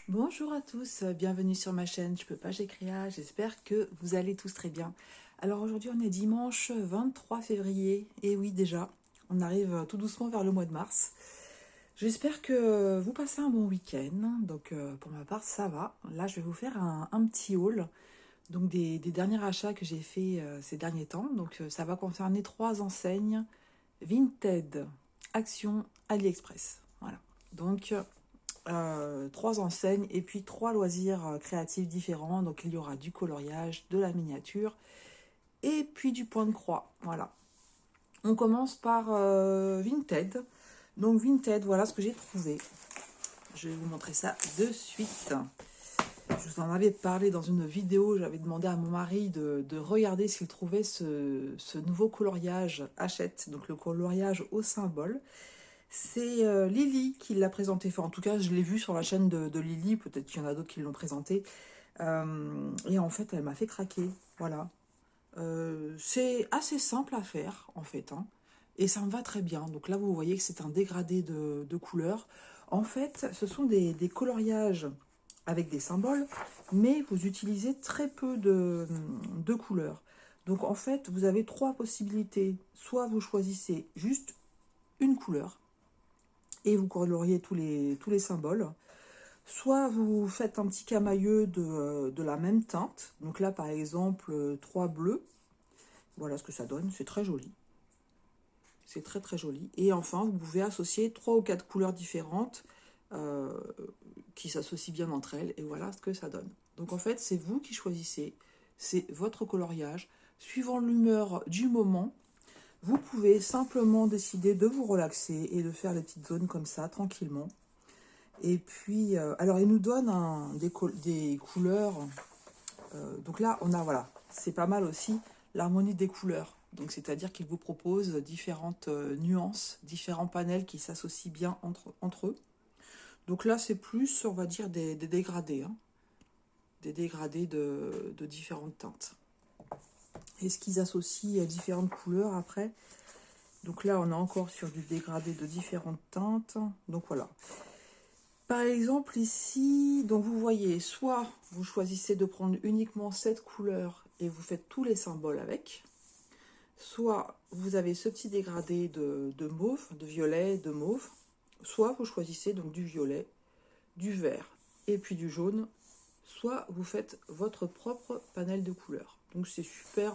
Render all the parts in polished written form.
Bonjour à tous, bienvenue sur ma chaîne Je peux pas, j'ai créa, j'espère que vous allez tous très bien. Alors aujourd'hui on est dimanche 23 février, et oui déjà, on arrive tout doucement vers le mois de mars. J'espère que vous passez un bon week-end, donc pour ma part ça va. Là je vais vous faire un petit haul donc des derniers achats que j'ai fait ces derniers temps. Donc ça va concerner 3 enseignes Vinted, Action, AliExpress. Voilà, donc 3 enseignes et puis 3 loisirs créatifs différents. Donc il y aura du coloriage, de la miniature et puis du point de croix. Voilà. On commence par Vinted. Donc Vinted, voilà ce que j'ai trouvé. Je vais vous montrer ça de suite. Je vous en avais parlé dans une vidéo. J'avais demandé à mon mari de regarder s'il trouvait ce nouveau coloriage Hachette. Donc le coloriage au symbole. C'est Lily qui l'a présenté. Enfin, en tout cas, je l'ai vu sur la chaîne de Lily. Peut-être qu'il y en a d'autres qui l'ont présenté. Et en fait, elle m'a fait craquer. Voilà. C'est assez simple à faire, en fait. Hein, et ça me va très bien. Donc là, vous voyez que c'est un dégradé de couleurs. En fait, ce sont des coloriages avec des symboles, mais vous utilisez très peu de couleurs. Donc en fait, vous avez 3 possibilités. Soit vous choisissez juste une couleur, et vous coloriez tous les symboles. Soit vous faites un petit camailleux de la même teinte. Donc là, par exemple, 3 bleus. Voilà ce que ça donne. C'est très joli. C'est très très joli. Et enfin, vous pouvez associer 3 ou 4 couleurs différentes euh, qui s'associent bien entre elles. Et voilà ce que ça donne. Donc en fait, c'est vous qui choisissez. C'est votre coloriage. Suivant l'humeur du moment, vous pouvez simplement décider de vous relaxer et de faire les petites zones comme ça, tranquillement. Et puis, alors il nous donne des couleurs. Donc là, on a, voilà, c'est pas mal aussi l'harmonie des couleurs. Donc c'est-à-dire qu'il vous propose différentes nuances, différents panels qui s'associent bien entre eux. Donc là, c'est plus, on va dire, des dégradés. Hein, des dégradés de différentes teintes. Est-ce qu'ils associent différentes couleurs après? Donc là, on est encore sur du dégradé de différentes teintes. Donc voilà. Par exemple, ici, donc vous voyez, soit vous choisissez de prendre uniquement cette couleur et vous faites tous les symboles avec, soit vous avez ce petit dégradé de mauve, de violet, de mauve, soit vous choisissez donc du violet, du vert et puis du jaune, soit vous faites votre propre panel de couleurs. Donc c'est super,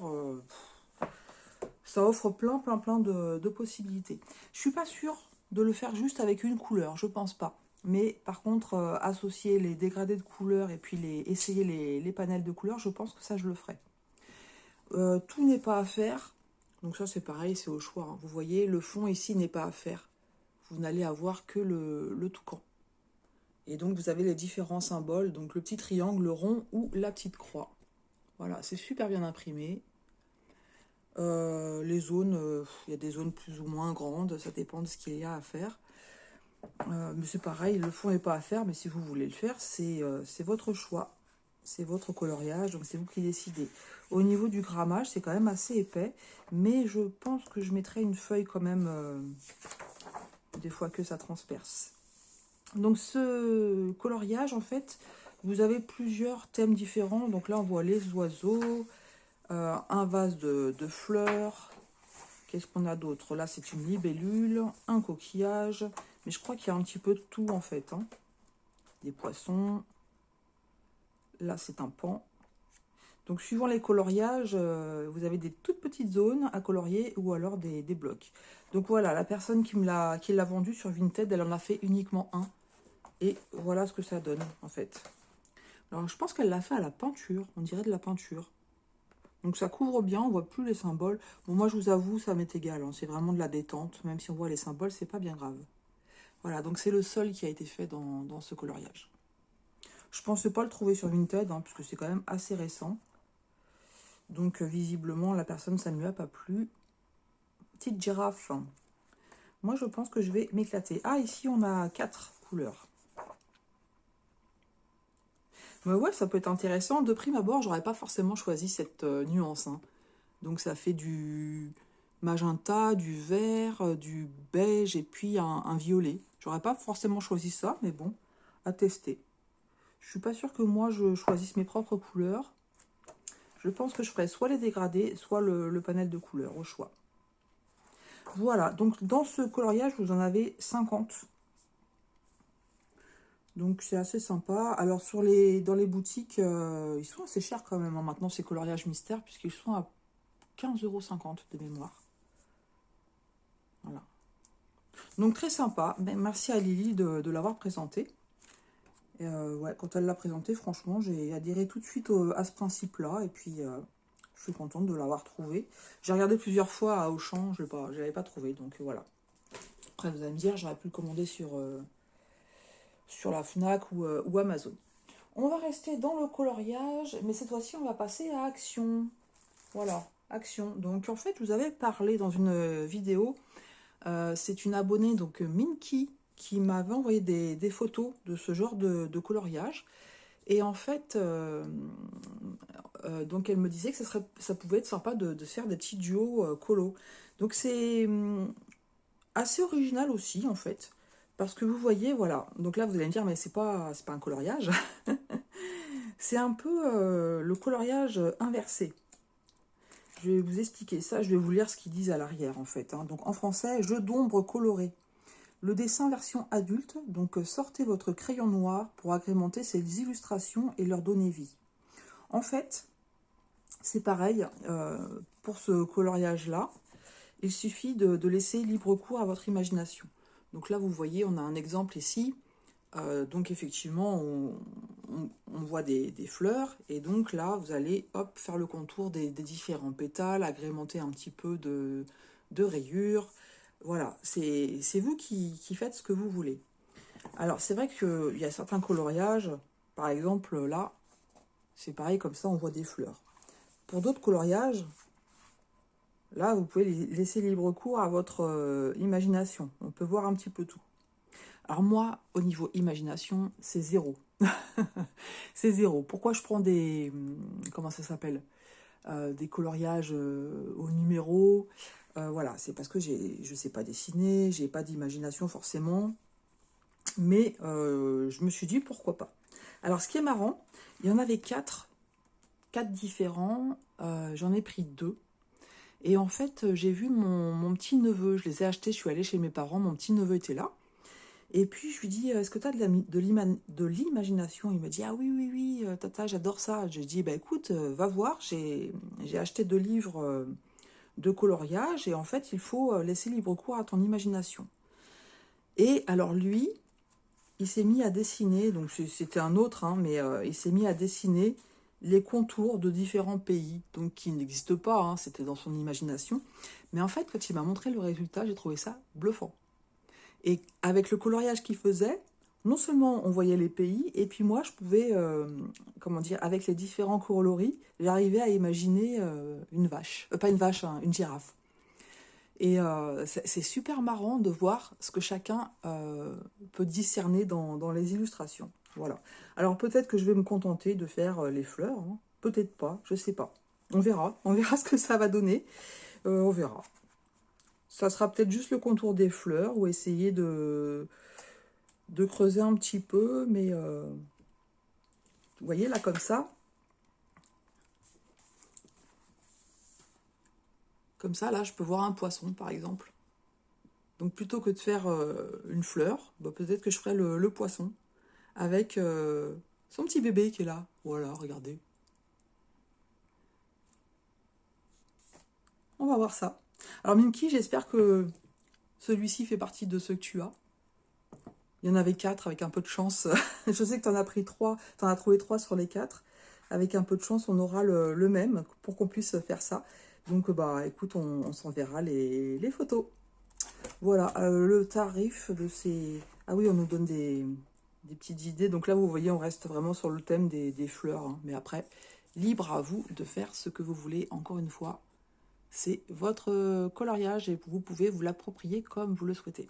ça offre plein de possibilités. Je suis pas sûre de le faire juste avec une couleur, je pense pas. Mais par contre, associer les dégradés de couleurs et puis essayer les panels de couleurs, je pense que ça, je le ferai. Tout n'est pas à faire. Donc ça, c'est pareil, c'est au choix. Hein. Vous voyez, le fond ici n'est pas à faire. Vous n'allez avoir que le toucan. Et donc, vous avez les différents symboles. Donc, le petit triangle, le rond ou la petite croix. Voilà, c'est super bien imprimé. Les zones, il y a des zones plus ou moins grandes. Ça dépend de ce qu'il y a à faire. Mais c'est pareil, le fond n'est pas à faire, mais si vous voulez le faire, c'est votre choix. C'est votre coloriage, donc c'est vous qui décidez. Au niveau du grammage, c'est quand même assez épais, mais je pense que je mettrai une feuille quand même, des fois que ça transperce. Donc ce coloriage, en fait, vous avez plusieurs thèmes différents. Donc là, on voit les oiseaux, un vase de fleurs. Qu'est-ce qu'on a d'autre? Là, c'est une libellule, un coquillage. Mais je crois qu'il y a un petit peu de tout, en fait. Hein. Des poissons. Là, c'est un pan. Donc, suivant les coloriages, vous avez des toutes petites zones à colorier ou alors des blocs. Donc, voilà, la personne qui l'a vendu sur Vinted, elle en a fait uniquement un. Et voilà ce que ça donne, en fait. Alors, je pense qu'elle l'a fait à la peinture. On dirait de la peinture. Donc ça couvre bien, on voit plus les symboles. Bon, moi je vous avoue, ça m'est égal, hein, c'est vraiment de la détente. Même si on voit les symboles, c'est pas bien grave. Voilà, donc c'est le seul qui a été fait dans ce coloriage. Je pensais pas le trouver sur Vinted, hein, puisque c'est quand même assez récent. Donc visiblement, la personne, ça ne lui a pas plu. Petite girafe. Moi je pense que je vais m'éclater. Ah, ici on a 4 couleurs. Mais ouais, ça peut être intéressant. De prime abord, j'aurais pas forcément choisi cette nuance. Hein. Donc ça fait du magenta, du vert, du beige et puis un violet. J'aurais pas forcément choisi ça, mais bon, à tester. Je suis pas sûre que moi, je choisisse mes propres couleurs. Je pense que je ferai soit les dégradés, soit le panel de couleurs, au choix. Voilà, donc dans ce coloriage, vous en avez 50. Donc c'est assez sympa. Alors dans les boutiques, ils sont assez chers quand même, hein, maintenant ces coloriages mystères, puisqu'ils sont à 15,50 € de mémoire. Voilà. Donc très sympa. Merci à Lily de l'avoir présenté. Et ouais, quand elle l'a présenté, franchement, j'ai adhéré tout de suite à ce principe-là. Et puis, je suis contente de l'avoir trouvé. J'ai regardé plusieurs fois à Auchan, je l'avais pas trouvé. Donc voilà. Après, vous allez me dire, j'aurais pu le commander sur la Fnac ou Amazon. On va rester dans le coloriage, mais cette fois-ci, on va passer à Action. Voilà, Action. Donc en fait, je vous avais parlé dans une vidéo. C'est une abonnée, donc Minky, qui m'avait envoyé des photos de ce genre de coloriage. Et en fait, donc elle me disait que ça pouvait être sympa de faire des petits duos colo. Donc c'est assez original aussi, en fait. Parce que vous voyez, voilà. Donc là, vous allez me dire, mais c'est pas un coloriage. C'est un peu le coloriage inversé. Je vais vous expliquer ça. Je vais vous lire ce qu'ils disent à l'arrière, en fait, hein. Donc en français, jeu d'ombre coloré. Le dessin version adulte, donc sortez votre crayon noir pour agrémenter ces illustrations et leur donner vie. En fait, c'est pareil pour ce coloriage-là. Il suffit de laisser libre cours à votre imagination. Donc là, vous voyez, on a un exemple ici. Donc effectivement, on voit des fleurs. Et donc là, vous allez hop, faire le contour des différents pétales, agrémenter un petit peu de rayures. Voilà, c'est vous qui faites ce que vous voulez. Alors, c'est vrai qu'il y a certains coloriages, par exemple, là, c'est pareil, comme ça, on voit des fleurs. Pour d'autres coloriages, là, vous pouvez laisser libre cours à votre imagination. On peut voir un petit peu tout. Alors moi, au niveau imagination, c'est zéro. C'est zéro. Pourquoi je prends comment ça s'appelle, des coloriages au numéro. Voilà, c'est parce que je sais pas dessiner, j'ai pas d'imagination forcément. Mais je me suis dit, pourquoi pas. Alors, ce qui est marrant, il y en avait quatre différents. J'en ai pris 2. Et en fait, j'ai vu mon petit-neveu. Je les ai achetés, je suis allée chez mes parents. Mon petit-neveu était là. Et puis, je lui dis, est-ce que tu as de l'imagination? Il me dit, ah oui, oui, oui, tata, j'adore ça. Je dis, bah écoute, va voir. J'ai acheté 2 livres de coloriage. Et en fait, il faut laisser libre cours à ton imagination. Et alors, lui, il s'est mis à dessiner, donc c'était un autre, hein, mais il s'est mis à dessiner les contours de différents pays, donc qui n'existent pas, hein, c'était dans son imagination. Mais en fait, quand il m'a montré le résultat, j'ai trouvé ça bluffant. Et avec le coloriage qu'il faisait, non seulement on voyait les pays, et puis moi, je pouvais, comment dire, avec les différents coloris, j'arrivais à imaginer une vache. Pas une vache, hein, une girafe. Et c'est super marrant de voir ce que chacun peut discerner dans les illustrations. Voilà. Alors peut-être que je vais me contenter de faire les fleurs, hein. Peut-être pas, je sais pas. On verra ce que ça va donner. On verra. Ça sera peut-être juste le contour des fleurs ou essayer de creuser un petit peu, mais vous voyez là comme ça. Comme ça, là, je peux voir un poisson, par exemple. Donc, plutôt que de faire une fleur, bah, peut-être que je ferai le poisson avec son petit bébé qui est là. Voilà, regardez. On va voir ça. Alors, Minky, j'espère que celui-ci fait partie de ceux que tu as. Il y en avait 4 avec un peu de chance. Je sais que tu en as pris 3. Tu en as trouvé 3 sur les 4. Avec un peu de chance, on aura le même pour qu'on puisse faire ça. Donc, bah, écoute, on s'enverra les photos. Voilà, le tarif de ces... Ah oui, on nous donne des petites idées. Donc là, vous voyez, on reste vraiment sur le thème des fleurs, hein. Mais après, libre à vous de faire ce que vous voulez. Encore une fois, c'est votre coloriage et vous pouvez vous l'approprier comme vous le souhaitez.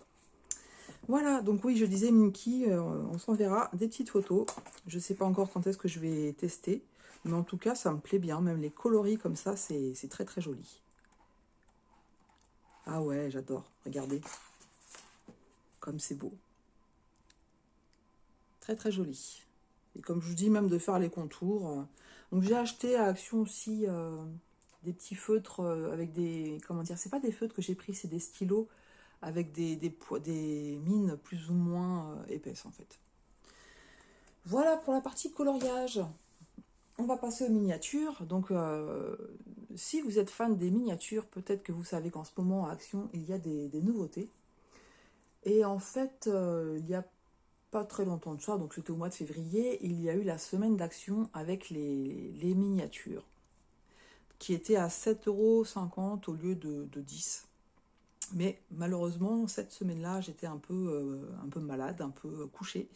Voilà, donc oui, je disais Minky, on s'enverra des petites photos. Je ne sais pas encore quand est-ce que je vais tester. Mais en tout cas, ça me plaît bien. Même les coloris comme ça, c'est très très joli. Ah ouais, j'adore. Regardez. Comme c'est beau. Très très joli. Et comme je vous dis, même de faire les contours. Donc j'ai acheté à Action aussi des petits feutres avec des... Comment dire? C'est pas des feutres que j'ai pris, c'est des stylos avec des mines plus ou moins épaisses en fait. Voilà pour la partie coloriage. On va passer aux miniatures. Donc si vous êtes fan des miniatures, peut-être que vous savez qu'en ce moment à Action, il y a des nouveautés. Et en fait, il y a pas très longtemps de ça, donc c'était au mois de février, il y a eu la semaine d'action avec les miniatures, qui étaient à 7,50 € au lieu de 10. Mais malheureusement, cette semaine-là, j'étais un peu malade, un peu couchée.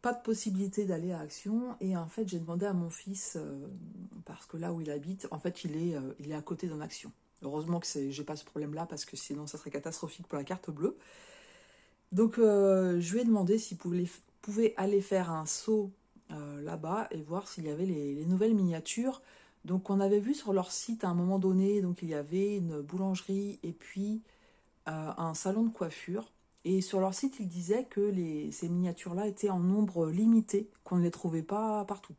Pas de possibilité d'aller à Action. Et en fait, j'ai demandé à mon fils, parce que là où il habite, en fait, il est à côté d'un Action. Heureusement que j'ai pas ce problème-là, parce que sinon, ça serait catastrophique pour la carte bleue. Donc, je lui ai demandé s'il pouvait aller faire un saut là-bas et voir s'il y avait les nouvelles miniatures. Donc, on avait vu sur leur site à un moment donné, donc il y avait une boulangerie et puis un salon de coiffure. Et sur leur site, ils disaient que ces miniatures-là étaient en nombre limité, qu'on ne les trouvait pas partout.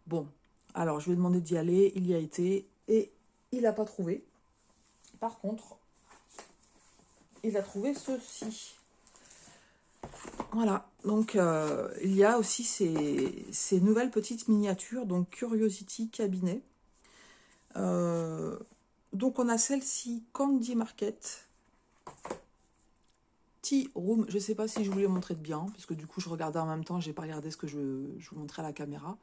Bon, alors je lui ai demandé d'y aller, il y a été et il n'a pas trouvé. Par contre, il a trouvé ceci. Voilà, donc il y a aussi ces nouvelles petites miniatures, donc Curiosity Cabinet. Donc on a celle-ci, Candy Market, Tea Room. Je ne sais pas si je vous l'ai montré de bien, parce que du coup je regardais en même temps, je n'ai pas regardé ce que je vous montrais à la caméra.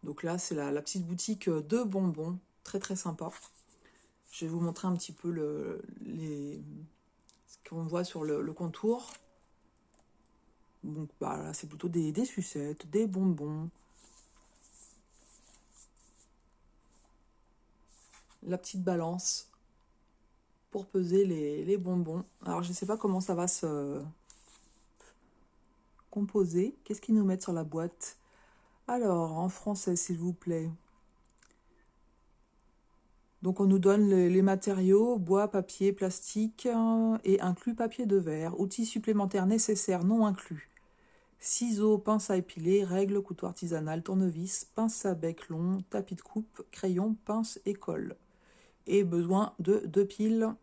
Donc là c'est la petite boutique de bonbons, très très sympa. Je vais vous montrer un petit peu ce qu'on voit sur le contour. Donc bah, là, c'est plutôt des sucettes, des bonbons. La petite balance pour peser les bonbons. Alors, je ne sais pas comment ça va se composer. Qu'est-ce qu'ils nous mettent sur la boîte? Alors, en français, s'il vous plaît. Donc, on nous donne les matériaux, bois, papier, plastique et inclus papier de verre. Outils supplémentaires nécessaires non inclus. Ciseaux, pince à épiler, règle, couteau artisanal, tournevis, pince à bec long, tapis de coupe, crayon, pince et colle. Et besoin de 2 piles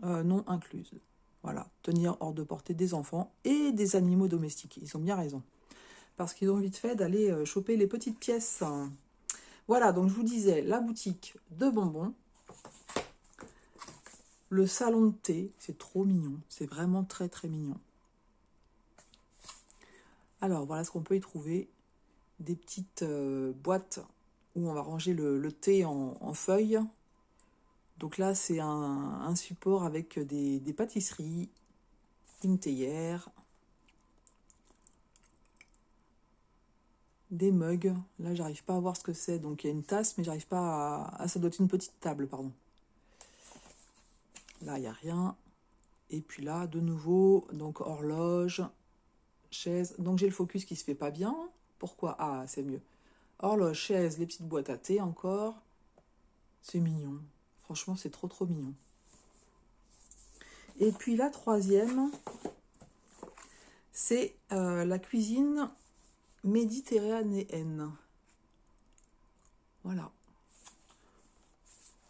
non incluses. Voilà, tenir hors de portée des enfants et des animaux domestiques. Ils ont bien raison. Parce qu'ils ont vite fait d'aller choper les petites pièces. Voilà, donc je vous disais, la boutique de bonbons. Le salon de thé, c'est trop mignon. C'est vraiment très très mignon. Alors, voilà ce qu'on peut y trouver. Des petites boîtes où on va ranger le thé en feuilles. Donc là, c'est un support avec des pâtisseries, une théière, des mugs. Là, j'arrive pas à voir ce que c'est. Donc, il y a une tasse, mais j'arrive pas à... ça doit être une petite table, pardon. Là, il n'y a rien. Et puis là, de nouveau, donc horloge, chaise. Donc, j'ai le focus qui se fait pas bien. Pourquoi? Ah, c'est mieux. Horloge, chaise, les petites boîtes à thé encore. C'est mignon. Franchement, c'est trop, trop mignon. Et puis la troisième, c'est la cuisine méditerranéenne. Voilà.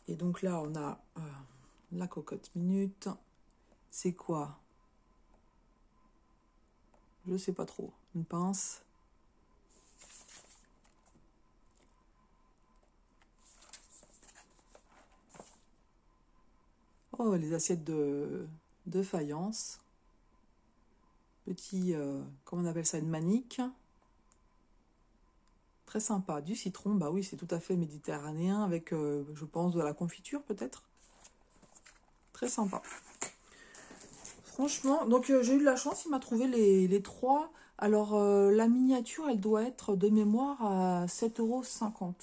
Et donc là, on a la cocotte minute. C'est quoi? Je sais pas trop. Une pince. Oh, les assiettes de faïence. Petit, comment on appelle ça? Une manique. Très sympa. Du citron, bah oui, c'est tout à fait méditerranéen avec, je pense, de la confiture peut-être. Très sympa. Franchement, donc j'ai eu de la chance, il m'a trouvé les trois. Alors, la miniature, elle doit être de mémoire à 7,50 €.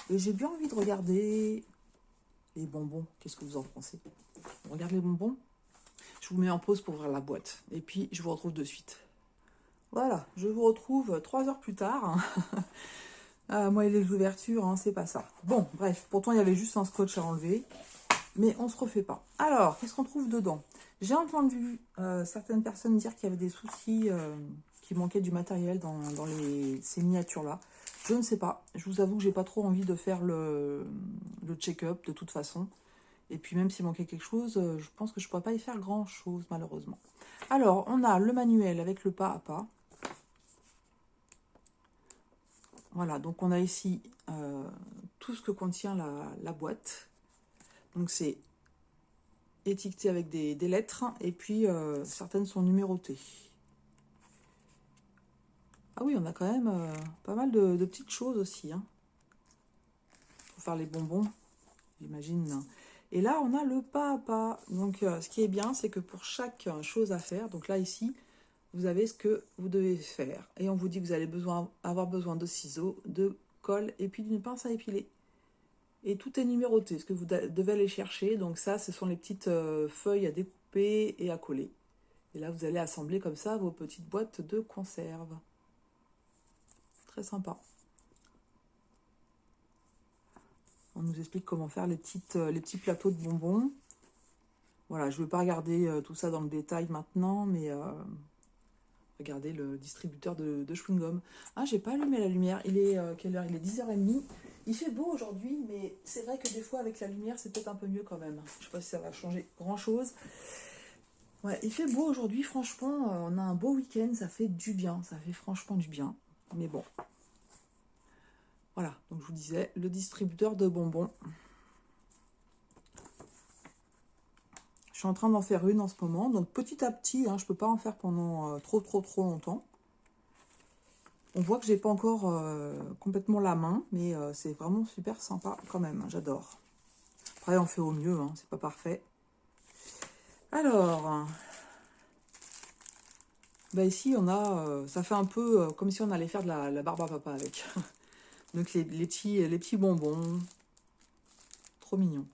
Et j'ai bien envie de regarder les bonbons. Qu'est-ce que vous en pensez? On regarde les bonbons? Je vous mets en pause pour ouvrir la boîte. Et puis, je vous retrouve de suite. Voilà, je vous retrouve 3 heures plus tard. Ah, moi et les ouvertures, hein, c'est pas ça. Bon, bref, pourtant il y avait juste un scotch à enlever. Mais on se refait pas. Alors, qu'est-ce qu'on trouve dedans? J'ai entendu certaines personnes dire qu'il y avait des soucis, qu'il manquait du matériel dans ces miniatures-là. Je ne sais pas. Je vous avoue que j'ai pas trop envie de faire le check-up de toute façon. Et puis même s'il manquait quelque chose, je pense que je ne pourrais pas y faire grand-chose malheureusement. Alors, on a le manuel avec le pas à pas. Voilà, donc on a ici tout ce que contient la boîte. Donc c'est étiqueté avec des lettres et puis certaines sont numérotées. Ah oui, on a quand même pas mal de petites choses aussi. Hein, pour faire les bonbons, j'imagine. Et là, on a le pas à pas. Donc, ce qui est bien, c'est que pour chaque chose à faire, donc là, ici, vous avez ce que vous devez faire. Et on vous dit que vous allez avoir besoin de ciseaux, de colle et puis d'une pince à épiler. Et tout est numéroté, ce que vous devez aller chercher. Donc ça, ce sont les petites feuilles à découper et à coller. Et là, vous allez assembler comme ça vos petites boîtes de conserve. Très sympa. On nous explique comment faire les petits plateaux de bonbons. Voilà, je ne vais pas regarder tout ça dans le détail maintenant, mais regardez le distributeur de chewing-gum. Ah, j'ai pas allumé la lumière. Il est quelle heure? Il est 10h30. Il fait beau aujourd'hui, mais c'est vrai que des fois, avec la lumière, c'est peut-être un peu mieux quand même. Je ne sais pas si ça va changer grand-chose. Ouais, il fait beau aujourd'hui, franchement. On a un beau week-end, ça fait du bien. Ça fait franchement du bien. Mais bon. Voilà, donc je vous disais, le distributeur de bonbons. Je suis en train d'en faire une en ce moment. Donc petit à petit, hein, je ne peux pas en faire pendant trop longtemps. On voit que j'ai pas encore complètement la main, mais c'est vraiment super sympa quand même. Hein, j'adore. Après, on fait au mieux, hein, c'est pas parfait. Alors, bah ici, on a, ça fait un peu comme si on allait faire de la barbe à papa avec. Donc les petits bonbons. Trop mignon.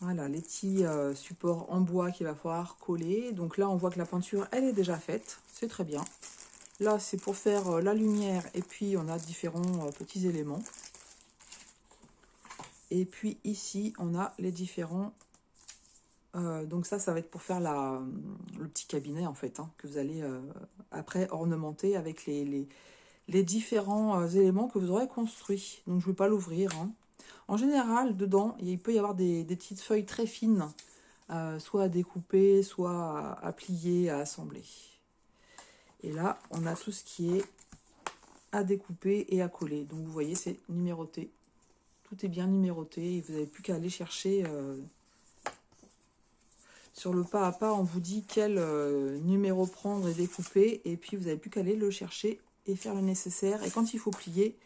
Voilà, les petits supports en bois qu'il va falloir coller. Donc là, on voit que la peinture, elle est déjà faite. C'est très bien. Là, c'est pour faire la lumière. Et puis, on a différents petits éléments. Et puis, ici, on a les différents... donc ça va être pour faire le petit cabinet, en fait, hein, que vous allez après ornementer avec les différents éléments que vous aurez construits. Donc, je ne vais pas l'ouvrir, hein. En général, dedans, il peut y avoir des petites feuilles très fines, soit à découper, soit à plier, à assembler. Et là, on a tout ce qui est à découper et à coller. Donc, vous voyez, c'est numéroté. Tout est bien numéroté et vous n'avez plus qu'à aller chercher... sur le pas à pas, on vous dit quel numéro prendre et découper. Et puis, vous n'avez plus qu'à aller le chercher et faire le nécessaire. Et quand il faut plier...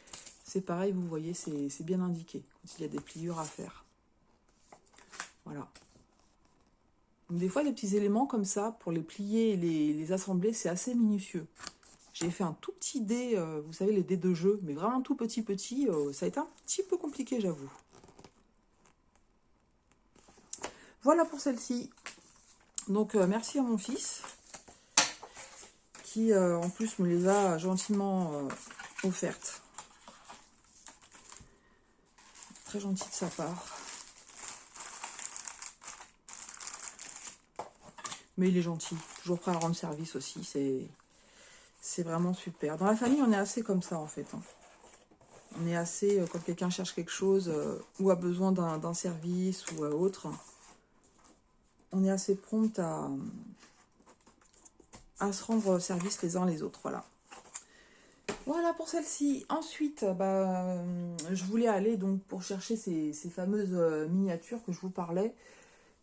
C'est pareil, vous voyez, c'est bien indiqué quand il y a des pliures à faire. Voilà. Donc, des fois, les petits éléments comme ça, pour les plier et les assembler, c'est assez minutieux. J'ai fait un tout petit dé, vous savez, les dés de jeu, mais vraiment tout petit. Ça a été un petit peu compliqué, j'avoue. Voilà pour celle-ci. Donc, merci à mon fils, qui, en plus, me les a gentiment offertes. Très gentil de sa part. Mais il est gentil, toujours prêt à rendre service aussi, c'est vraiment super. Dans la famille, on est assez comme ça en fait. Hein. On est assez, quand quelqu'un cherche quelque chose ou a besoin d'un service ou autre, on est assez prompt à se rendre service les uns les autres, voilà. Voilà pour celle-ci. Ensuite, je voulais aller donc pour chercher ces fameuses miniatures que je vous parlais.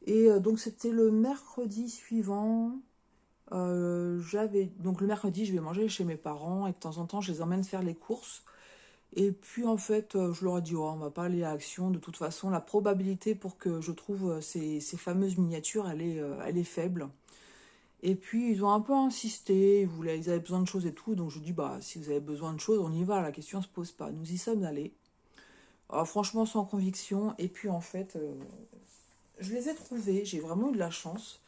Et donc c'était le mercredi suivant. Donc le mercredi, je vais manger chez mes parents et de temps en temps, je les emmène faire les courses. Et puis en fait, je leur ai dit, oh, on va pas aller à Action. De toute façon, la probabilité pour que je trouve ces fameuses miniatures, elle est faible. Et puis, ils ont un peu insisté, ils avaient besoin de choses et tout. Donc, je dis, si vous avez besoin de choses, on y va, la question ne se pose pas. Nous y sommes allés. Franchement, sans conviction. Et puis, en fait, je les ai trouvées. J'ai vraiment eu de la chance.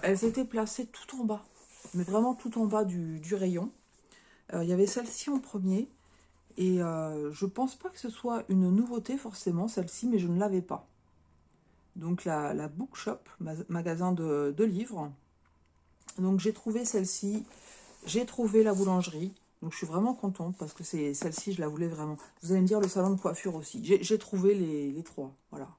Elles étaient placées tout en bas. Mais vraiment tout en bas du rayon. Il y avait celle-ci en premier. Et je pense pas que ce soit une nouveauté, forcément, celle-ci, mais je ne l'avais pas. donc la Bookshop, magasin de livres. Donc j'ai trouvé celle-ci, j'ai trouvé la boulangerie. Donc je suis vraiment contente parce que c'est celle-ci, je la voulais vraiment. Vous allez me dire le salon de coiffure aussi. J'ai trouvé les trois, voilà.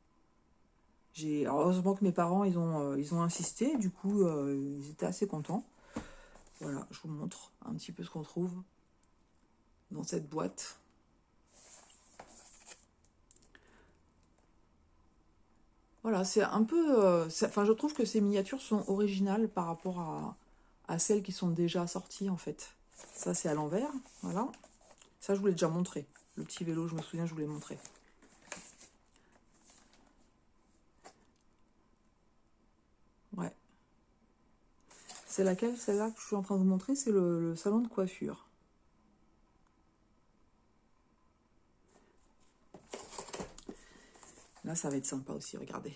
Alors, heureusement que mes parents, ils ont insisté. Du coup, ils étaient assez contents. Voilà, je vous montre un petit peu ce qu'on trouve dans cette boîte. Voilà, c'est un peu... enfin, je trouve que ces miniatures sont originales par rapport à celles qui sont déjà sorties, en fait. Ça, c'est à l'envers, voilà. Ça, je vous l'ai déjà montré. Le petit vélo, je me souviens, je vous l'ai montré. Ouais. C'est laquelle, celle-là, que je suis en train de vous montrer? C'est le salon de coiffure. Là, ça va être sympa aussi, regardez.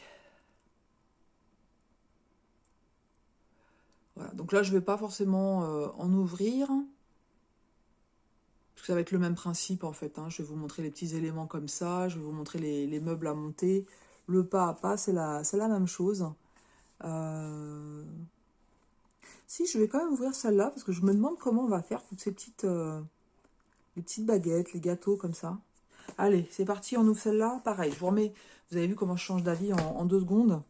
Voilà, donc là, je ne vais pas forcément en ouvrir. Parce que ça va être le même principe, en fait. Hein. Je vais vous montrer les petits éléments comme ça. Je vais vous montrer les meubles à monter. Le pas à pas, c'est la même chose. Si, je vais quand même ouvrir celle-là. Parce que je me demande comment on va faire toutes ces petites, les petites baguettes, les gâteaux comme ça. Allez, c'est parti, on ouvre celle-là. Pareil, je vous remets... Vous avez vu comment je change d'avis en 2 secondes.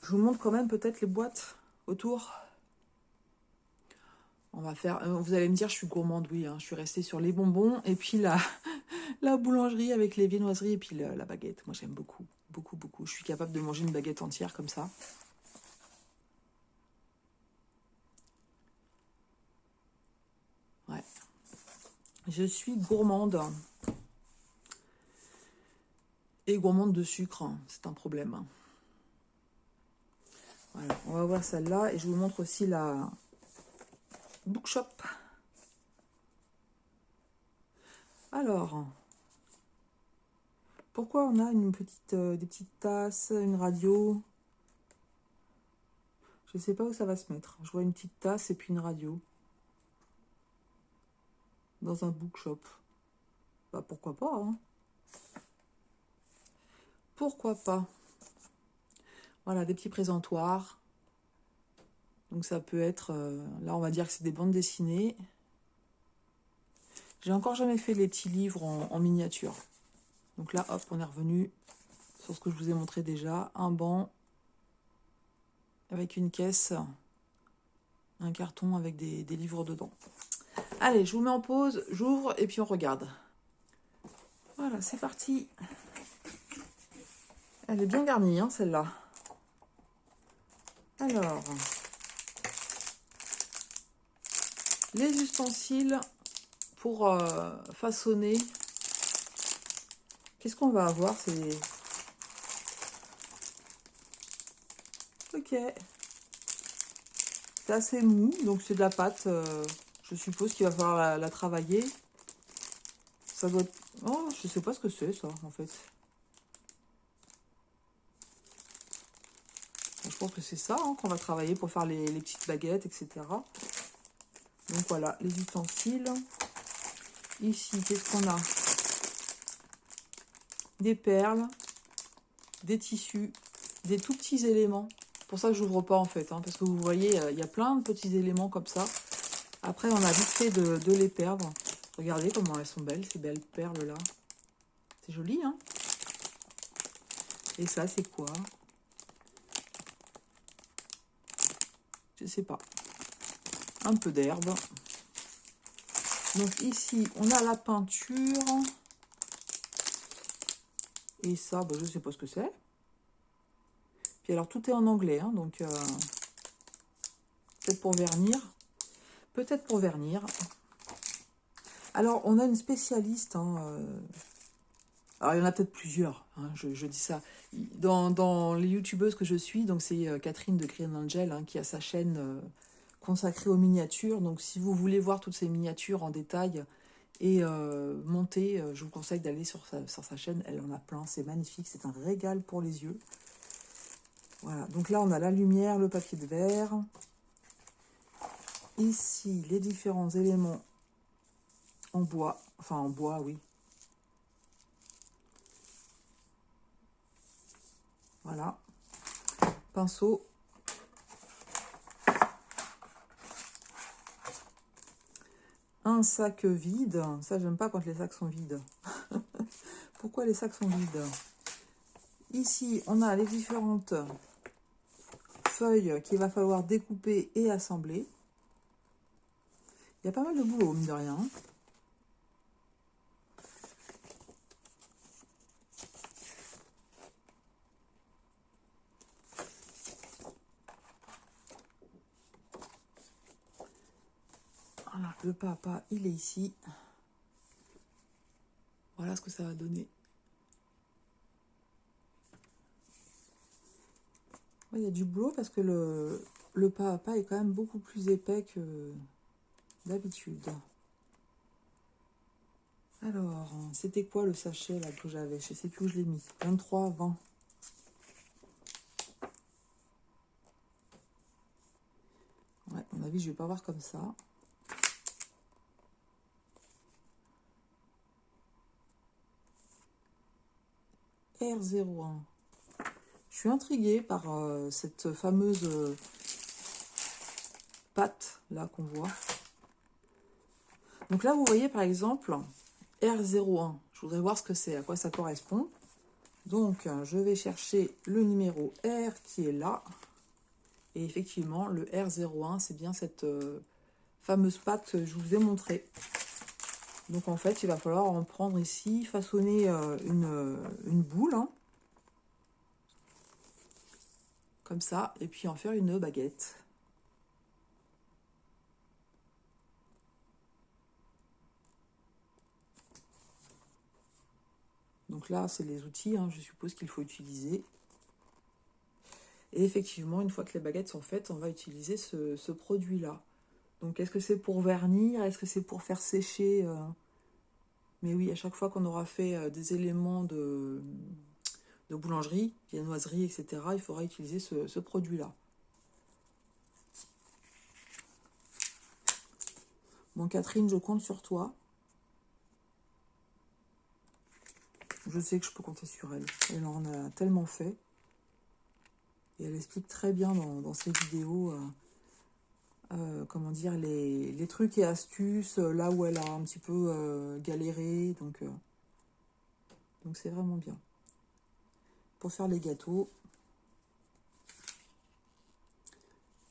Je vous montre quand même peut-être les boîtes autour. On va faire... vous allez me dire, je suis gourmande, oui. Hein, je suis restée sur les bonbons. Et puis la boulangerie avec les viennoiseries et puis la baguette. Moi, j'aime beaucoup, beaucoup, beaucoup. Je suis capable de manger une baguette entière comme ça. Ouais. Je suis gourmande. Et gourmande de sucre, hein, c'est un problème. Voilà, on va voir celle-là. Et je vous montre aussi la Bookshop. Alors, pourquoi on a une petite, des petites tasses, une radio? Je ne sais pas où ça va se mettre. Je vois une petite tasse et puis une radio. Dans un bookshop. Bah pourquoi pas, hein. Pourquoi pas. Voilà, des petits présentoirs. Donc ça peut être... là, on va dire que c'est des bandes dessinées. J'ai encore jamais fait les petits livres en miniature. Donc là, hop, on est revenu sur ce que je vous ai montré déjà. Un banc avec une caisse, un carton avec des livres dedans. Allez, je vous mets en pause, j'ouvre et puis on regarde. Voilà, c'est parti. Elle est bien garnie, hein, celle-là. Alors, les ustensiles pour façonner. Qu'est-ce qu'on va avoir? C'est... Ok. C'est assez mou, donc c'est de la pâte. Je suppose qu'il va falloir la travailler. Ça doit être... Oh, je sais pas ce que c'est, ça, en fait. Je pense que c'est ça hein, qu'on va travailler pour faire les petites baguettes, etc. Donc voilà, les ustensiles. Ici, qu'est-ce qu'on a? Des perles, des tissus, des tout petits éléments. C'est pour ça que j'ouvre pas en fait, hein, parce que vous voyez, il y a plein de petits éléments comme ça. Après, on a vite fait de les perdre. Regardez comment elles sont belles, ces belles perles-là. C'est joli, hein? Et ça, c'est quoi? Je sais pas. Un peu d'herbe. Donc ici, on a la peinture. Et ça, bah, je sais pas ce que c'est. Puis alors, tout est en anglais, hein, donc peut-être pour vernir. Peut-être pour vernir. Alors, on a une spécialiste. Hein, alors, il y en a peut-être plusieurs. Hein, je dis ça. Dans les youtubeuses que je suis, donc c'est Catherine de Green Angel hein, qui a sa chaîne consacrée aux miniatures. Donc, si vous voulez voir toutes ces miniatures en détail et monter, je vous conseille d'aller sur sa chaîne. Elle en a plein. C'est magnifique. C'est un régal pour les yeux. Voilà. Donc là, on a la lumière, le papier de verre. Ici, les différents éléments en bois. Enfin, en bois, oui. Voilà. pinceau. Un sac vide. Ça, j'aime pas quand les sacs sont vides. Pourquoi les sacs sont vides? Ici, on a les différentes feuilles qu'il va falloir découper et assembler. Il y a pas mal de boulot, mine de rien. Voilà, le papa, il est ici. Voilà ce que ça va donner. Il y a du boulot parce que le papa est quand même beaucoup plus épais que d'habitude. Alors, c'était quoi le sachet là que j'avais? Je sais plus où je l'ai mis. 23, 20. Ouais, à mon avis, je vais pas voir comme ça. R01. Je suis intriguée par cette fameuse pâte là qu'on voit. Donc là, vous voyez par exemple R01. Je voudrais voir ce que c'est, à quoi ça correspond. Donc, je vais chercher le numéro R qui est là. Et effectivement, le R01, c'est bien cette fameuse pâte que je vous ai montrée. Donc en fait, il va falloir en prendre ici, façonner une boule. Hein, comme ça, et puis en faire une baguette. Donc là, c'est les outils, hein, je suppose qu'il faut utiliser. Et effectivement, une fois que les baguettes sont faites, on va utiliser ce produit-là. Donc, est-ce que c'est pour vernir? Est-ce que c'est pour faire sécher Mais oui, à chaque fois qu'on aura fait des éléments de boulangerie, viennoiserie, etc., il faudra utiliser ce produit-là. Bon, Catherine, je compte sur toi. Je sais que je peux compter sur elle. Elle en a tellement fait. Et elle explique très bien dans ses vidéos, comment dire, les trucs et astuces, là où elle a un petit peu galéré. Donc c'est vraiment bien. Pour faire les gâteaux,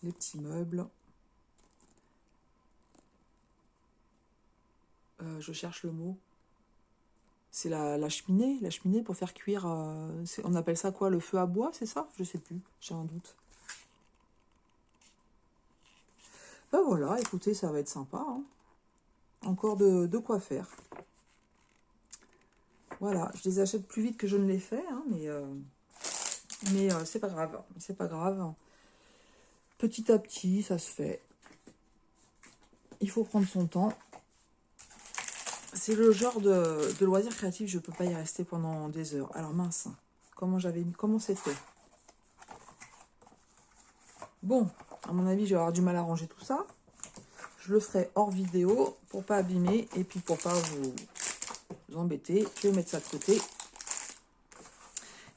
les petits meubles. Je cherche le mot. C'est la cheminée pour faire cuire. On appelle ça quoi? Le feu à bois, c'est ça? Je sais plus, j'ai un doute. Ben voilà, écoutez, ça va être sympa. Hein. Encore de quoi faire. Voilà, je les achète plus vite que je ne les fais, hein, mais c'est pas grave. C'est pas grave. Petit à petit, ça se fait. Il faut prendre son temps. C'est le genre de loisir créatif, je ne peux pas y rester pendant des heures. Alors mince, comment c'était? Bon, à mon avis, je vais avoir du mal à ranger tout ça. Je le ferai hors vidéo pour pas abîmer et puis pour pas vous embêter. Je vais mettre ça de côté.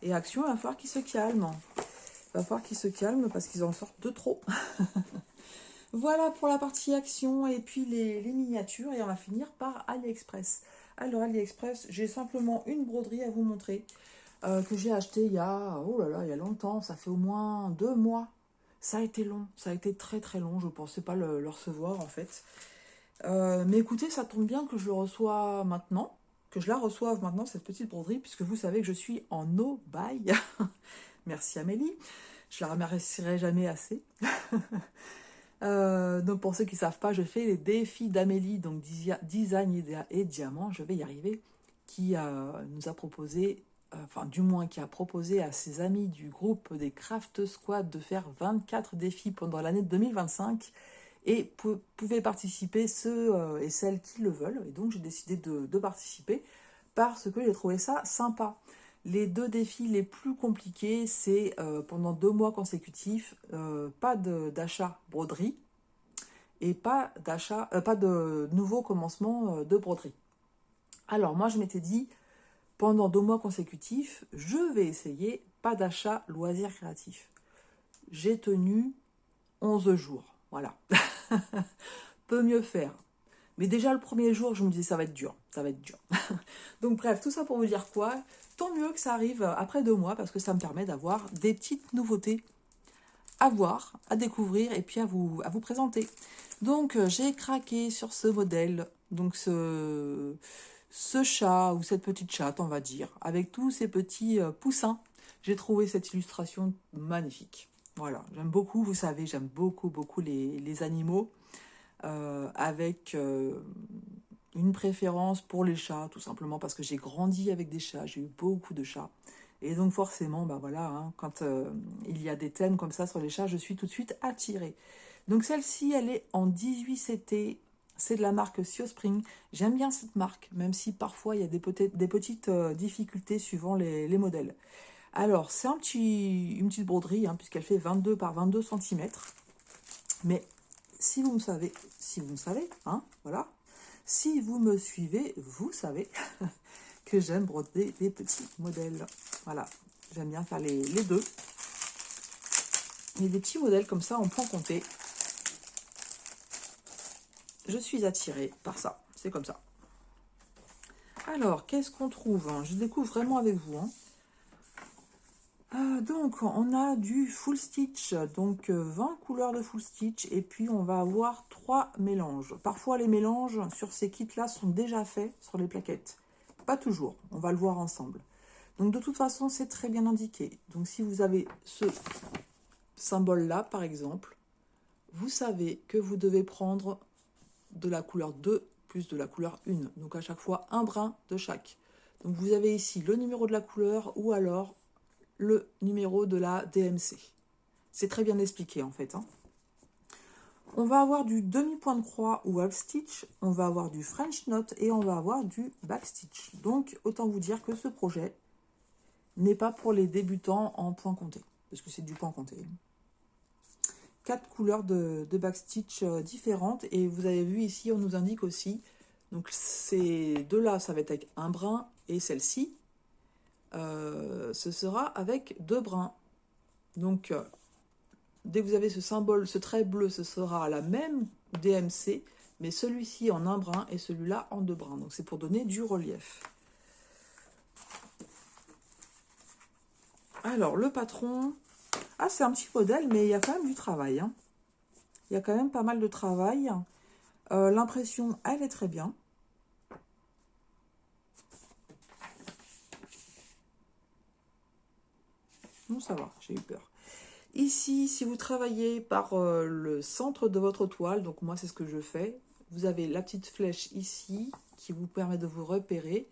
Et Action, il va falloir qu'il se calme. Il va falloir qu'il se calme parce qu'ils en sortent de trop. Voilà pour la partie Action et puis les miniatures. Et on va finir par AliExpress. Alors AliExpress, j'ai simplement une broderie à vous montrer que j'ai acheté il y a, oh là là, il y a longtemps. Ça fait au moins 2 mois. Ça a été long, ça a été très très long. Je ne pensais pas le recevoir en fait. Mais écoutez, ça tombe bien que je le reçois maintenant, que je la reçoive maintenant, cette petite broderie, puisque vous savez que je suis en no buy. Merci Amélie, je la remercierai jamais assez. Donc pour ceux qui ne savent pas, je fais les défis d'Amélie, donc design et diamant, je vais y arriver, qui nous a proposé, enfin du moins qui a proposé à ses amis du groupe des Craft Squad de faire 24 défis pendant l'année 2025. Et pouvez participer ceux et celles qui le veulent. Et donc, j'ai décidé de participer parce que j'ai trouvé ça sympa. Les 2 défis les plus compliqués, c'est pendant 2 mois consécutifs, pas d'achat broderie et pas de nouveau commencement de broderie. Alors, moi, je m'étais dit, pendant 2 mois consécutifs, je vais essayer pas d'achat loisirs créatifs. j'ai tenu 11 jours. Voilà. Peut mieux faire. Mais déjà le premier jour, je me disais ça va être dur, ça va être dur. Donc bref, tout ça pour vous dire quoi? Tant mieux que ça arrive après 2 mois parce que ça me permet d'avoir des petites nouveautés à voir, à découvrir et puis à vous présenter. Donc j'ai craqué sur ce modèle, donc ce chat ou cette petite chatte on va dire, avec tous ces petits poussins. J'ai trouvé cette illustration magnifique. Voilà, j'aime beaucoup, vous savez, j'aime beaucoup les animaux, avec une préférence pour les chats, tout simplement parce que j'ai grandi avec des chats, j'ai eu beaucoup de chats. Et donc forcément, bah voilà, hein, quand il y a des thèmes comme ça sur les chats, je suis tout de suite attirée. Donc celle-ci, elle est en 18CT, c'est de la marque Siospring. J'aime bien cette marque, même si parfois il y a des petites difficultés suivant les modèles. Alors, c'est une petite broderie, hein, puisqu'elle fait 22 par 22 cm. Mais si vous me savez, hein, voilà. Si vous me suivez, vous savez que j'aime broder des petits modèles. Voilà, j'aime bien faire les deux. Et des petits modèles comme ça en point compté. Je suis attirée par ça, c'est comme ça. Alors, qu'est-ce qu'on trouve, hein? Je découvre vraiment avec vous. Hein. Donc, on a du full stitch, donc 20 couleurs de full stitch, et puis on va avoir 3 mélanges. Parfois, les mélanges sur ces kits-là sont déjà faits sur les plaquettes. Pas toujours, on va le voir ensemble. Donc, de toute façon, c'est très bien indiqué. Donc, si vous avez ce symbole-là, par exemple, vous savez que vous devez prendre de la couleur 2 plus de la couleur 1. Donc, à chaque fois, un brin de chaque. Donc, vous avez ici le numéro de la couleur ou alors le numéro de la DMC. C'est très bien expliqué en fait. Hein. On va avoir du demi-point de croix ou half stitch, on va avoir du French knot et on va avoir du back stitch. Donc autant vous dire que ce projet n'est pas pour les débutants en point compté, parce que c'est du point compté. 4 couleurs de back stitch différentes et vous avez vu ici on nous indique aussi, donc ces deux-là ça va être avec un brin et celle-ci ce sera avec 2 brins. Donc, dès que vous avez ce symbole, ce trait bleu, ce sera la même DMC, mais celui-ci en un brin et celui-là en 2 brins. Donc, c'est pour donner du relief. Alors, le patron... Ah, c'est un petit modèle, mais il y a quand même du travail. Hein. Il y a quand même pas mal de travail. L'impression, elle est très bien. Non, ça va, j'ai eu peur. Ici, si vous travaillez par le centre de votre toile, donc moi c'est ce que je fais, vous avez la petite flèche ici qui vous permet de vous repérer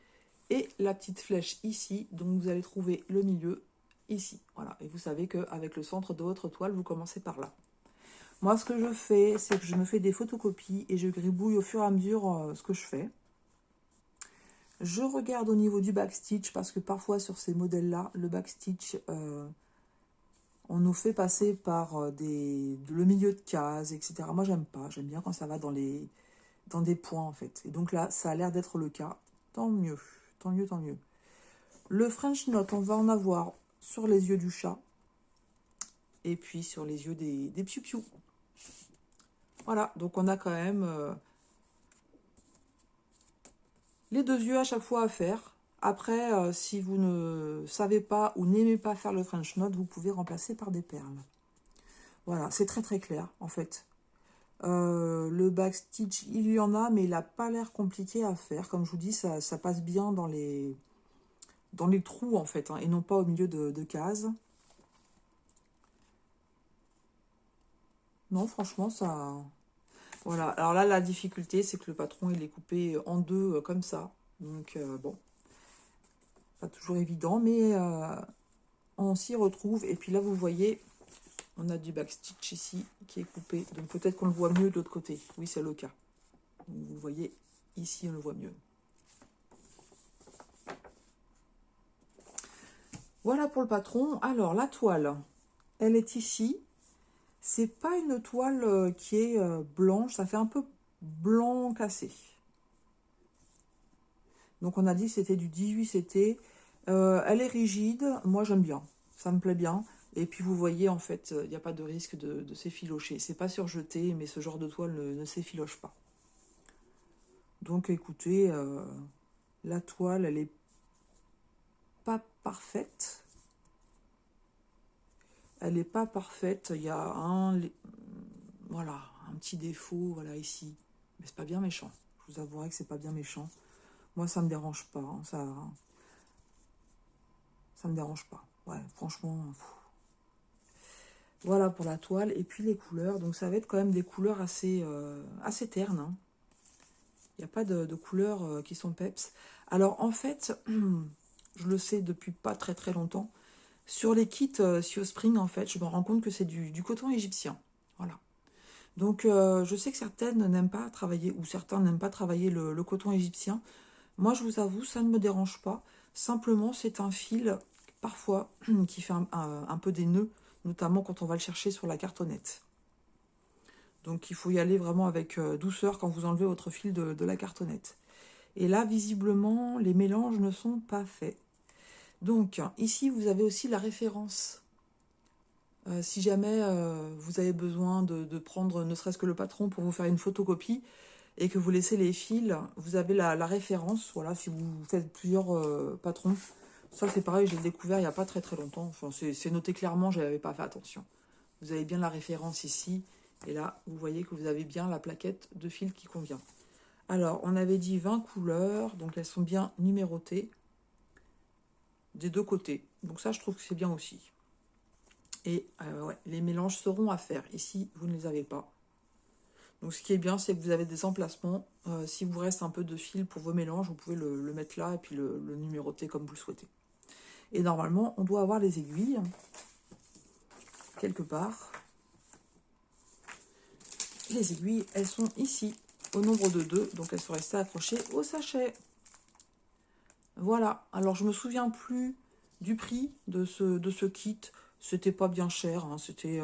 et la petite flèche ici, donc vous allez trouver le milieu ici. Voilà, et vous savez qu'avec le centre de votre toile, vous commencez par là. Moi ce que je fais, c'est que je me fais des photocopies et je gribouille au fur et à mesure ce que je fais. Je regarde au niveau du backstitch parce que parfois sur ces modèles-là, le backstitch, on nous fait passer par le milieu de case, etc. Moi, j'aime pas. J'aime bien quand ça va dans des points, en fait. Et donc là, ça a l'air d'être le cas. Tant mieux, tant mieux, tant mieux. Le French knot, on va en avoir sur les yeux du chat. Et puis sur les yeux des piou-piou. Voilà, donc on a quand même... les 2 yeux à chaque fois à faire. Après, si vous ne savez pas ou n'aimez pas faire le French knot, vous pouvez remplacer par des perles. Voilà, c'est très très clair en fait. Le backstitch, il y en a, mais il n'a pas l'air compliqué à faire. Comme je vous dis, ça passe bien dans les trous en fait, hein, et non pas au milieu de cases. Non, franchement, ça... Voilà, alors là, la difficulté, c'est que le patron, il est coupé en 2 comme ça. Donc, bon, pas toujours évident, mais on s'y retrouve. Et puis là, vous voyez, on a du backstitch ici qui est coupé. Donc, peut-être qu'on le voit mieux de l'autre côté. Oui, c'est le cas. Donc, vous voyez, ici, on le voit mieux. Voilà pour le patron. Alors, la toile, elle est ici. C'est pas une toile qui est blanche, ça fait un peu blanc cassé. Donc on a dit que c'était du 18CT. Elle est rigide, moi j'aime bien, ça me plaît bien. Et puis vous voyez, en fait, il n'y a pas de risque de s'effilocher. C'est pas surjeté, mais ce genre de toile ne s'effiloche pas. Donc écoutez, la toile, elle est pas parfaite. Elle n'est pas parfaite. Il y a voilà, un petit défaut, voilà, ici. Mais c'est pas bien méchant. Je vous avouerai que c'est pas bien méchant. Moi, ça me dérange pas. Hein, ça me dérange pas. Ouais, franchement. Voilà pour la toile. Et puis les couleurs. Donc ça va être quand même des couleurs assez ternes. Hein. Il n'y a pas de couleurs qui sont peps. Alors en fait, je le sais depuis pas très très longtemps. Sur les kits Spring, en fait, je me rends compte que c'est du coton égyptien. Voilà. Donc je sais que certaines n'aiment pas travailler, ou certains n'aiment pas travailler le coton égyptien. Moi, je vous avoue, ça ne me dérange pas. Simplement, c'est un fil, parfois, qui fait un peu des nœuds, notamment quand on va le chercher sur la cartonnette. Donc, il faut y aller vraiment avec douceur quand vous enlevez votre fil de la cartonnette. Et là, visiblement, les mélanges ne sont pas faits. Donc, ici, vous avez aussi la référence. Si jamais vous avez besoin de prendre ne serait-ce que le patron pour vous faire une photocopie, et que vous laissez les fils, vous avez la référence, voilà, si vous faites plusieurs patrons. Ça, c'est pareil, je l'ai découvert il n'y a pas très très longtemps. Enfin, c'est noté clairement, je n'avais pas fait attention. Vous avez bien la référence ici, et là, vous voyez que vous avez bien la plaquette de fil qui convient. Alors, on avait dit 20 couleurs, donc elles sont bien numérotées des deux côtés. Donc ça, je trouve que c'est bien aussi. Et ouais, les mélanges seront à faire. Ici, vous ne les avez pas. Donc ce qui est bien, c'est que vous avez des emplacements. S'il vous reste un peu de fil pour vos mélanges, vous pouvez le mettre là et puis le numéroter comme vous le souhaitez. Et normalement, on doit avoir les aiguilles quelque part. Les aiguilles, elles sont ici, au nombre de 2, donc elles sont restées accrochées au sachet. Voilà, alors je me souviens plus du prix de ce kit. C'était pas bien cher, hein. C'était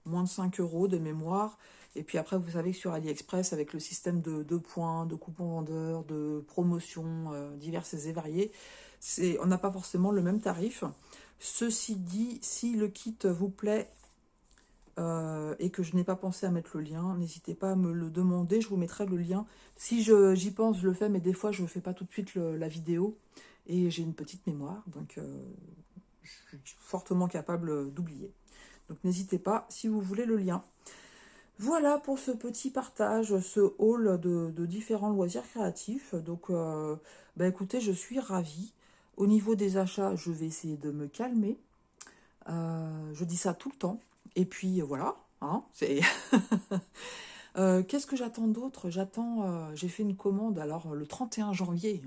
moins de 5 € de mémoire. Et puis après, vous savez que sur AliExpress, avec le système de points, de coupons vendeurs, de promotions diverses et variées, on n'a pas forcément le même tarif. Ceci dit, si le kit vous plaît et que je n'ai pas pensé à mettre le lien, n'hésitez pas à me le demander, je vous mettrai le lien. Si j'y pense, je le fais, mais des fois, je ne fais pas tout de suite la vidéo. Et j'ai une petite mémoire, donc je suis fortement capable d'oublier. Donc n'hésitez pas si vous voulez le lien. Voilà pour ce petit partage, ce haul de différents loisirs créatifs. Donc, bah écoutez, je suis ravie. Au niveau des achats, je vais essayer de me calmer. Je dis ça tout le temps. Et puis voilà, hein, c'est... Qu'est-ce que j'attends d'autre? J'ai fait une commande, alors le 31 janvier,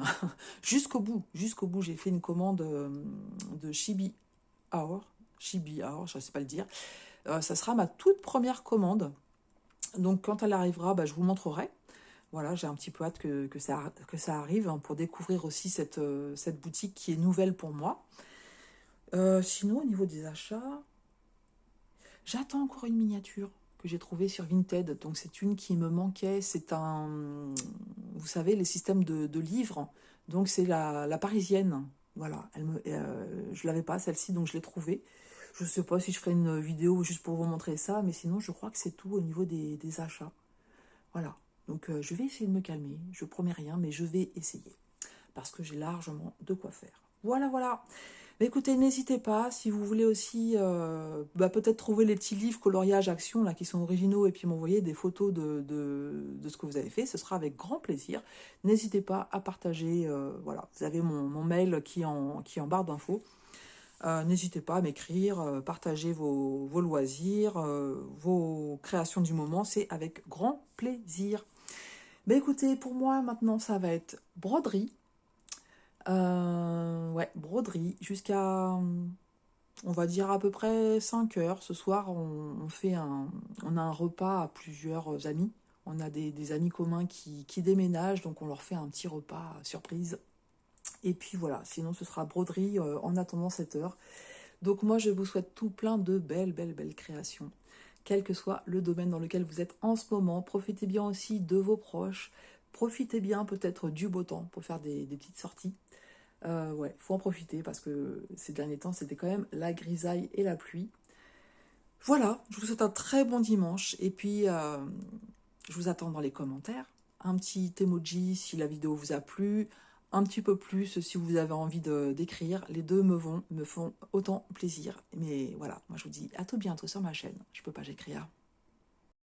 jusqu'au bout, j'ai fait une commande de Chibi Hour, je ne sais pas le dire. Ça sera ma toute première commande. Donc quand elle arrivera, bah, je vous montrerai. Voilà, j'ai un petit peu hâte que ça arrive hein, pour découvrir aussi cette boutique qui est nouvelle pour moi. Sinon, au niveau des achats, j'attends encore une miniature que j'ai trouvée sur Vinted. Donc c'est une qui me manquait. C'est vous savez, les systèmes de livres. Donc c'est la parisienne. Voilà, je l'avais pas celle-ci, donc je l'ai trouvée. Je ne sais pas si je ferai une vidéo juste pour vous montrer ça, mais sinon je crois que c'est tout au niveau des achats. Voilà, donc je vais essayer de me calmer. Je promets rien, mais je vais essayer. Parce que j'ai largement de quoi faire. Voilà, voilà. Mais écoutez, n'hésitez pas, si vous voulez aussi peut-être trouver les petits livres coloriage action là, qui sont originaux et puis m'envoyer des photos de ce que vous avez fait, ce sera avec grand plaisir. N'hésitez pas à partager, voilà, vous avez mon mail qui est en barre d'infos. N'hésitez pas à m'écrire, partager vos loisirs, vos créations du moment, c'est avec grand plaisir. Mais écoutez, pour moi maintenant ça va être broderie. Ouais, broderie, jusqu'à, on va dire à peu près 5 heures. Ce soir, on a un repas à plusieurs amis. On a des amis communs qui déménagent, donc on leur fait un petit repas surprise. Et puis voilà, sinon ce sera broderie en attendant 7 heures. Donc moi, je vous souhaite tout plein de belles, belles, belles créations. Quel que soit le domaine dans lequel vous êtes en ce moment, profitez bien aussi de vos proches. Profitez bien peut-être du beau temps pour faire des petites sorties. Ouais, faut en profiter parce que ces derniers temps, c'était quand même la grisaille et la pluie. Voilà, je vous souhaite un très bon dimanche. Et puis, je vous attends dans les commentaires. Un petit emoji si la vidéo vous a plu. Un petit peu plus si vous avez envie d'écrire. Les deux me font autant plaisir. Mais voilà, moi je vous dis à tout bientôt sur ma chaîne. Je peux pas, j'écris.